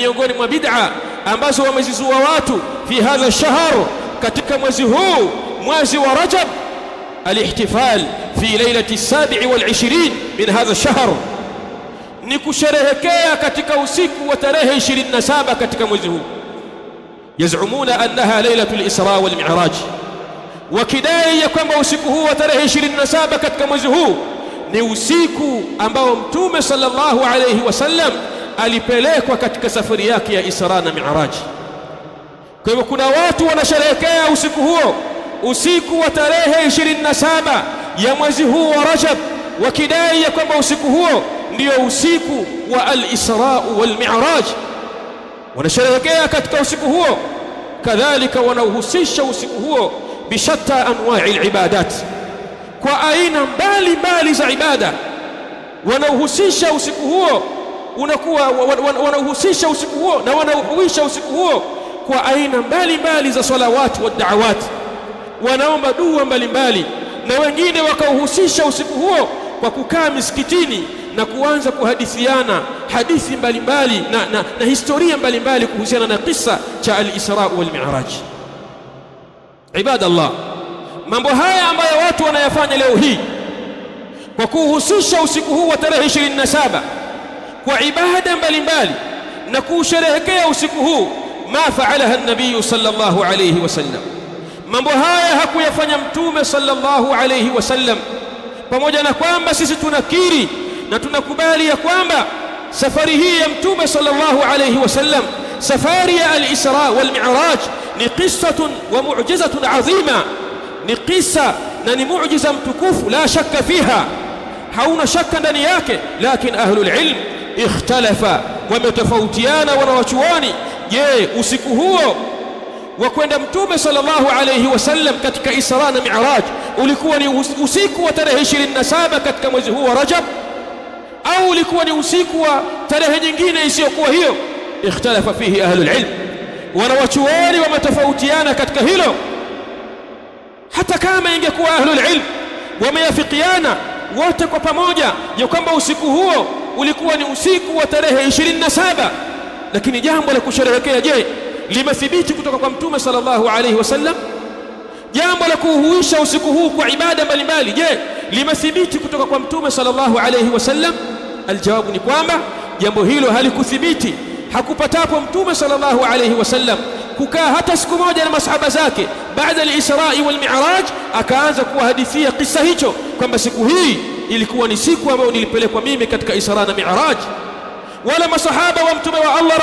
miongoni mwa bid'a ambazo wamezizua watu fi hadha shahr, katika mwezi huu, mwezi wa Rajab, alihtifal fi lailati 27 min hadha shahr, ni kusherehekea katika usiku wa tarehe 27 katika mwezi huu. Yazumuna annaha lailatul isra wal mi'raj, wakidai ya kwamba usiku huu wa tarehe 27 katika mwezi huu ni usiku ambao Mtume sallallahu alayhi wasallam alipelekwa katika safari yake ya Isra na Mi'raj. Kwa hivyo kuna watu wanasherehekea usiku huo, usiku wa tarehe 27 ya mwezi huu wa Rajab, wakidai ya kwamba usiku huo ndio usiku wa al-Isra wal Mi'raj. Wanasherehekea katika usiku huo, kadhalika wanauhusisha usiku huo bishatta anwa'i al-ibadat, kwa aina mbalimbali za ibada. Wanauhusisha usiku huo, wanauhusisha usiku huo na wanauhuisha usiku huo kwa aina mbalimbali za salawati wa da'awat. Wanaomba dua mbalimbali, na wengine wakauhusisha usiku huo kwa kukaa misikitini na kuanza kuhadithiana hadithi mbalimbali na historia mbalimbali kuhusiana na kisa cha al-Isra wal Mi'raj. Ibadallah, mambo haya ambayo watu wanayafanya leo hii kwa kuhusisha usiku huu wa tarehe 27 kwa ibada mbalimbali na kusherehekea usiku huu, ma faalaha an-nabiy sallallahu alayhi wasallam. Mambo haya hakuyafanya Mtume sallallahu alayhi wasallam, pamoja na kwamba sisi tunakiri na tunakubali ya kwamba safari hii ya Mtume sallallahu alayhi wasallam, safari ya al-Isra wal Mi'raj, ni qissatun wa mu'jizatun adhima, ni qissa na ni muujiza mtukufu, la shakka fiha, hauna shaka ndani yake. Lakini ahlul ilm ikhtalafa, wametofautiana wanawachuoni. Je, usiku huo wa kwenda Mtume sallallahu alayhi wasallam katika Isra na Mi'raj ulikuwa ni usiku wa tarehe 27 katika mwezi huu wa Rajab, au ulikuwa ni usiku wa tarehe nyingine isiyokuwa hiyo? Ikhtalafa fihi ahlul ilm, wanawachuoni wametofautiana katika hilo. Hata kama ingekuwa ahlul ilm wameafikiana wote kwa pamoja ya kwamba usiku huo ulikuwa ni usiku wa tarehe 27, lakini jambo la kusherehekea, je, limethibiti kutoka kwa Mtume sallallahu alayhi wasallam? Jambo la kuhuisha usiku huu kwa ibada mbalimbali, je, limethibiti kutoka kwa Mtume sallallahu alayhi wasallam? Aljawabu ni kwamba jambo hilo halikuthibiti. Hakupatapo Mtume sallallahu alayhi wasallam kukaa hata siku moja na masahaba zake baada al-Isra wal Mi'raj akaanza kuhadithia kisa hicho kwamba siku hii ilikuwa ni siku ambayo nilipelekwa mimi katika Isra na Mi'raj. Wala masahaba wa Mtume wa Allah